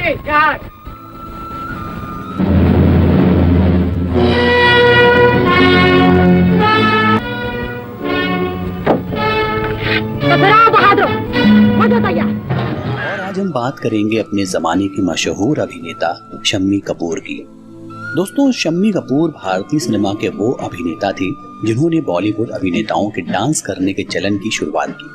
दीदी चार। और आज हम बात करेंगे अपने जमाने के मशहूर अभिनेता शम्मी कपूर की। दोस्तों, शम्मी कपूर भारतीय सिनेमा के वो अभिनेता थे जिन्होंने बॉलीवुड अभिनेताओं के डांस करने के चलन की शुरुआत की।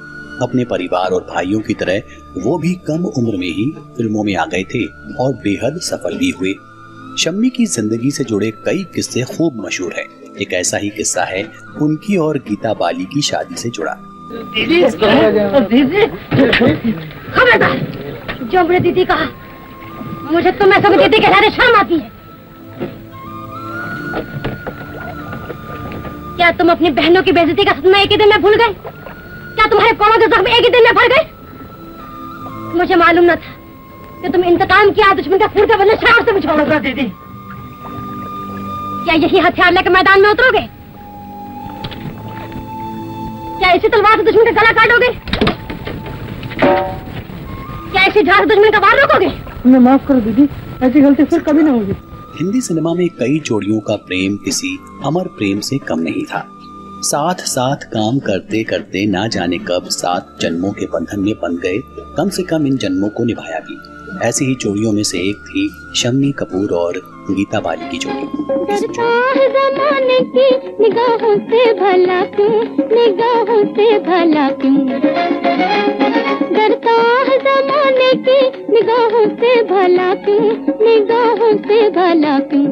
अपने परिवार और भाइयों की तरह वो भी कम उम्र में ही फिल्मों में आ गए थे और बेहद सफल भी हुए। शम्मी की जिंदगी से जुड़े कई किस्से खूब मशहूर हैं। एक ऐसा ही किस्सा है उनकी और गीता बाली की शादी से जुड़ा। दीदी खबरदार, जो हमने दीदी कहा, मुझे तुम ऐसा भी दीदी के साथ शर्म आती है। क्या तुम अपनी बहनों की बेइज्जती का सदमा एक ही दिन में भूल गए? क्या तुम्हारे पांव के जख्म एक ही दिन में भर गए? मुझे मालूम न था कि तुम इंतकाम की दुश्मन का खून के बदले शराब से बुझाओगे। दीदी, क्या यही हथियार लेकर मैदान में उतरोगे? क्या इसी तलवार से दुश्मन का गला काटोगे? क्या इसी झाड़ से दुश्मन का वार रोकोगे? हमें माफ करो दीदी, ऐसी गलती फिर कभी ना होगी। हिंदी सिनेमा में कई जोड़ियों का प्रेम किसी अमर प्रेम से कम नहीं था। साथ साथ काम करते करते ना जाने कब 7 जन्मों के बंधन में बंध गए। कम से कम इन जन्मों को निभाया भी। ऐसी ही जोड़ियों में से एक थी शम्मी कपूर और गीता बाली की जोड़ी। डरता है ज़माने की निगाहों से भला क्यों, निगाहों से भला क्यों, डरता है ज़माने की निगाहों से भला क्यों, निगाहों से भला क्यों,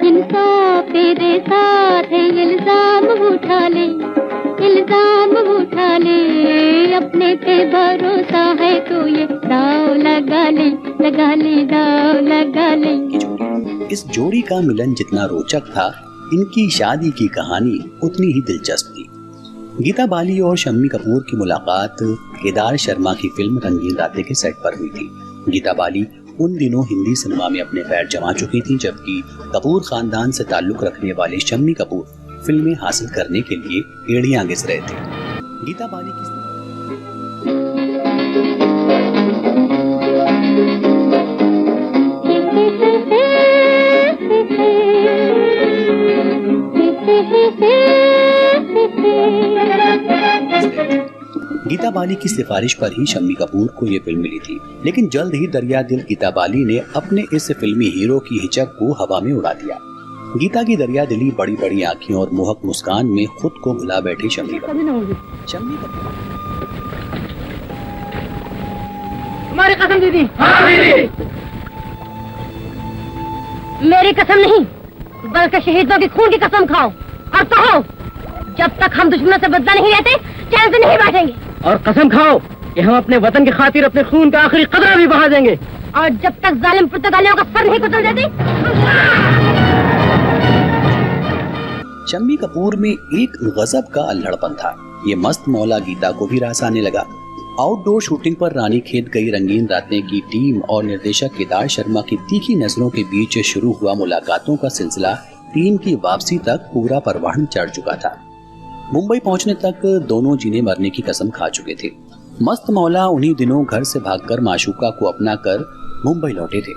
इंसाफ तेरे साथ है, इल्जाम उठा ले, इल्जाम उठा ले, अपने पे भरोसा है तो ये दाव लगा ले, लगा ले, दाव लगा ले। इस जोड़ी का मिलन जितना रोचक था, इनकी शादी की कहानी उतनी ही दिलचस्प थी। गीता बाली और शम्मी कपूर की मुलाकात केदार शर्मा की फिल्म रंगीन रातें के सेट पर हुई थी। गीता बाली उन दिनों हिंदी सिनेमा में अपने पैर जमा चुकी थी, जबकि कपूर खानदान से ताल्लुक रखने वाले शम्मी कपूर फिल्में हासिल करने के लिए एड़ियां घिस रहे थे। गीता बाली की गीता बाली की सिफारिश पर ही शम्मी कपूर को ये फिल्म मिली थी, लेकिन जल्द ही दरिया दिल गीता बाली ने अपने इस फिल्मी हीरो की हिचक को हवा में उड़ा दिया। गीता की दरिया दिली, बड़ी बड़ी आँखें और मोहक मुस्कान में खुद को भुला बैठी शम्मी कपूर। तुम्हारी कसम दीदी। हाँ दीदी। मेरी कसम नहीं, बल्कि शहीदों की खून की कसम खाओ और कहो, जब तक हम दुश्मनों से बदला नहीं लेते चैन से नहीं बैठेंगे। और कसम खाओ कि हम अपने वतन की खातिर अपने खून का आखिरी कतरा भी बहा देंगे। और जब तक जालिम पुर्तगालियों का सर नहीं कुचल देते। शम्मी कपूर में एक गजब का अल्हड़पन था। ये मस्त मौला गीता को भी रास आने लगा। आउटडोर शूटिंग पर रानीखेत गई रंगीन रातें की टीम और निर्देशक केदार शर्मा की तीखी नजरों के बीच शुरू हुआ मुलाकातों का सिलसिला टीम की वापसी तक पूरा परवान चढ़ चुका था। मुंबई पहुंचने तक दोनों जीने मरने की कसम खा चुके थे। मस्त मौला उन्हीं दिनों घर से भागकर माशूका को अपना कर मुंबई लौटे थे।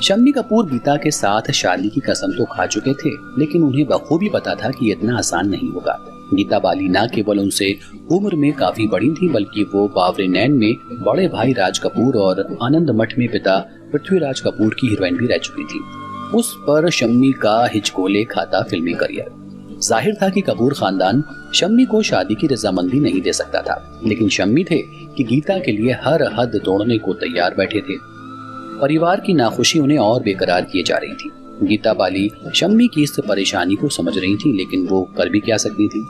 शम्मी कपूर गीता के साथ शादी की कसम तो खा चुके थे, लेकिन उन्हें बखूबी पता था कि इतना आसान नहीं होगा। गीता बाली न केवल उनसे उम्र में काफी बड़ी थी, बल्कि वो बावरे नैन में बड़े भाई राज कपूर और आनंद मठ में पिता पृथ्वीराज कपूर की हीरोइन भी रह चुकी थी। उस पर शम्मी का हिचकोले खाता फिल्मी करियर। जाहिर था कि कपूर खानदान शम्मी को शादी की रजामंदी नहीं दे सकता था, लेकिन शम्मी थे कि गीता के लिए हर हद तोड़ने को तैयार बैठे थे। परिवार की नाखुशी उन्हें और बेकरार किए जा रही थी। गीता बाली शम्मी की इस परेशानी को समझ रही थी, लेकिन वो कर भी क्या सकती थी।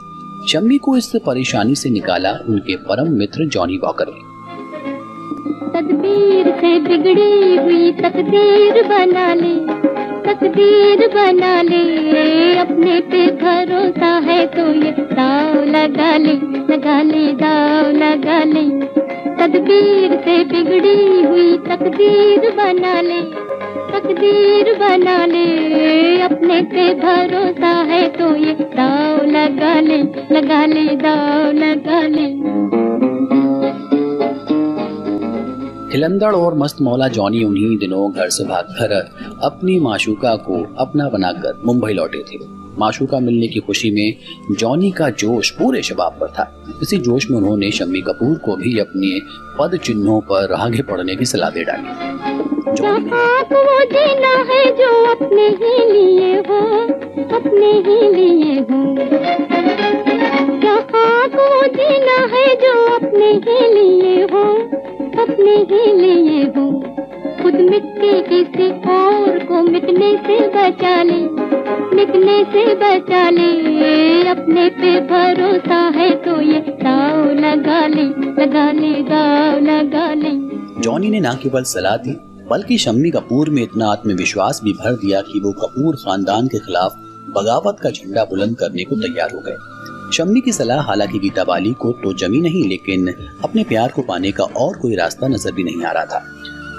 शम्मी को इस परेशानी से निकाला उनके परम मित्र जॉनी वॉकर ने। तदबीर से बिगड़ी हुई तकदीर बना ले, तकदीर बना ले, अपने पे भरोसा है तो ये दाव लगा ले, लगा ले, दाव लगा ले, तदबीर से बिगड़ी हुई तकदीर बना ले, तकदीर बना ले, अपने पे भरोसा है तो ये दाव लगा ले, लगा ले, दाव लगा ले। खिलंदड़ और मस्त मौला जॉनी उन्हीं दिनों घर से भागकर अपनी माशूका को अपना बनाकर मुंबई लौटे थे। माशूका मिलने की खुशी में जॉनी का जोश पूरे शबाब पर था। इसी जोश में उन्होंने शम्मी कपूर को भी अपने पद चिन्हों पर आगे बढ़ने की सलाह दे डाली। वो जीना है जो अपने ही लिए हो, अपने ही लिए हो। वो जीना है जो अपने ही लिए हो, अपने ही लिए हो। खुद मिट के किसी और को मिटने से बचा ले, मिटने से बचा ले। अपने पे भरोसा है तो ये दाव लगा ले, लगा ले, दाव लगा ले। जॉनी ने न केवल सलाह दी बल्कि शम्मी कपूर में इतना आत्मविश्वास भी भर दिया कि वो कपूर खानदान के खिलाफ बगावत का झंडा बुलंद करने को तैयार हो गए। शम्मी की सलाह हालांकि गीता बाली को तो जमी नहीं, लेकिन अपने प्यार को पाने का और कोई रास्ता नजर भी नहीं आ रहा था।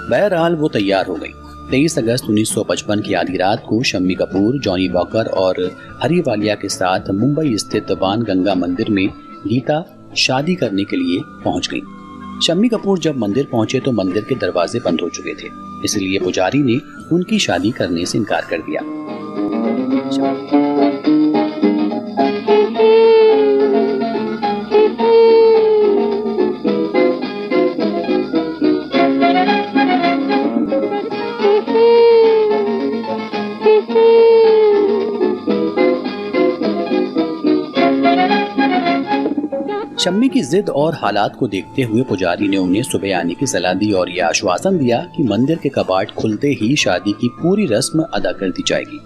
बहरहाल वो तैयार हो गई। 23 अगस्त 1955 की आधी रात को शम्मी कपूर, जॉनी वॉकर और हरी वालिया के साथ मुंबई स्थित बाण गंगा मंदिर में गीता शादी करने के लिए पहुंच गई। शम्मी कपूर जब मंदिर पहुंचे तो मंदिर के दरवाजे बंद हो चुके थे, इसलिए पुजारी ने उनकी शादी करने से इनकार कर दिया। शम्मी की जिद और हालात को देखते हुए पुजारी ने उन्हें सुबह आने की सलाह दी और यह आश्वासन दिया कि मंदिर के कपाट खुलते ही शादी की पूरी रस्म अदा कर दी जाएगी।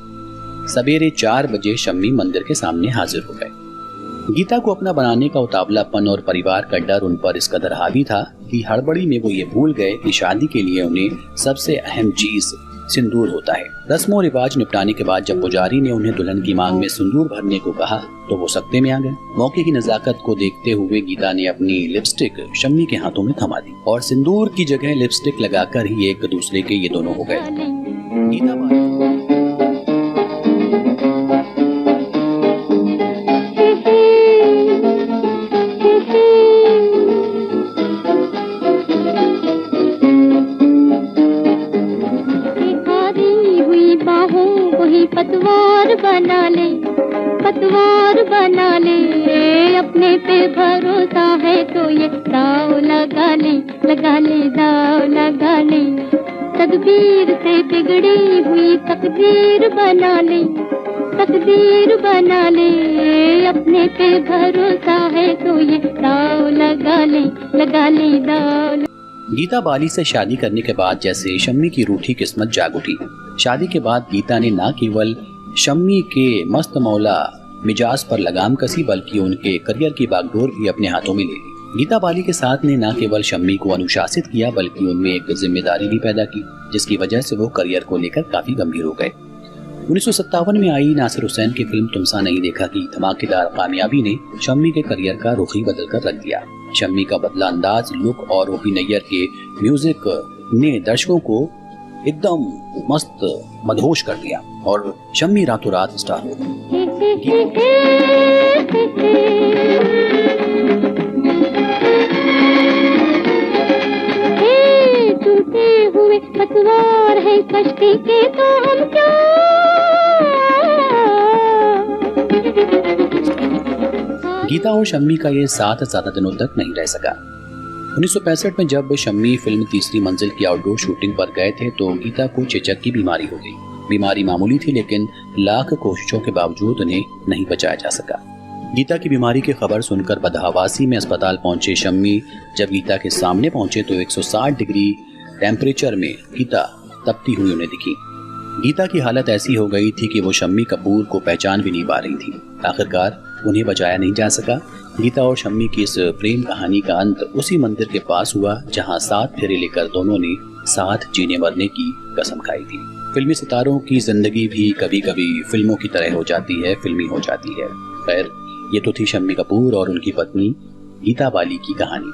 सवेरे 4 बजे शम्मी मंदिर के सामने हाजिर हो गए। गीता को अपना बनाने का उतावलापन और परिवार का डर उन पर इस कदर हावी था कि हड़बड़ी में वो ये भूल गए कि शादी के लिए उन्हें सबसे अहम चीज सिंदूर होता है। रस्मों और रिवाज निपटाने के बाद जब पुजारी ने उन्हें दुल्हन की मांग में सिंदूर भरने को कहा तो वो सकते में आ गए। मौके की नजाकत को देखते हुए गीता ने अपनी लिपस्टिक शम्मी के हाथों में थमा दी और सिंदूर की जगह लिपस्टिक लगाकर ही एक दूसरे के ये दोनों हो गए। पतवार बना ले, पतवार बना ले। अपने पे भरोसा है तो ये दाव लगा ले, लगा ले, दाव लगा ले। तकदीर से बिगड़ी हुई तकदीर बना ले, तकदीर बना ले। अपने पे भरोसा है तो ये दाव लगा ले, लगा ले, दाव। गीता बाली से शादी करने के बाद जैसे शम्मी की रूठी किस्मत जाग उठी। शादी के बाद गीता ने न केवल शम्मी के मस्त मौला मिजाज पर लगाम कसी बल्कि उनके करियर की बागडोर भी अपने हाथों में ले ली। गीता बाली के साथ ने न केवल शम्मी को अनुशासित किया बल्कि उनमें एक जिम्मेदारी भी पैदा की, जिसकी वजह से वो करियर को लेकर काफी गंभीर हो गए। 1957 में आई नासिर हुसैन की फिल्म तुमसा नहीं देखा की धमाकेदार कामयाबी ने शम्मी के करियर का रुख ही बदल कर रख दिया। शम्मी का बदला अंदाज, लुक और ओपी नैयर के म्यूजिक ने दर्शकों को एकदम मस्त मदहोश कर दिया और शम्मी रातों रात स्टार हो गई। टूटे हुए पतवार है कश्ती के तो हम क्या। गीता और शम्मी का ये साथ ज्यादा दिनों तक नहीं रह सका। 1965 में जब शम्मी फिल्म तीसरी मंजिल की आउटडोर शूटिंग पर गए थे तो गीता को चेचक की बीमारी हो गई। बीमारी मामूली थी लेकिन लाख कोशिशों के बावजूद उन्हें नहीं बचाया जा सका। गीता की बीमारी की खबर सुनकर बदहवासी में अस्पताल पहुंचे शम्मी जब गीता के सामने पहुंचे तो 160 डिग्री टेम्परेचर में गीता तपती हुई उन्हें दिखी। गीता की हालत ऐसी हो गई थी कि वो शम्मी कपूर को पहचान भी नहीं पा रही थी। आखिरकार उन्हें बचाया नहीं जा सका। गीता और शम्मी की इस प्रेम कहानी का अंत उसी मंदिर के पास हुआ जहां 7 फेरे लेकर दोनों ने साथ जीने मरने की कसम खाई थी। फिल्मी सितारों की जिंदगी भी कभी कभी फिल्मों की तरह हो जाती है, फिल्मी हो जाती है। खैर, ये तो थी शम्मी कपूर और उनकी पत्नी गीता बाली की कहानी।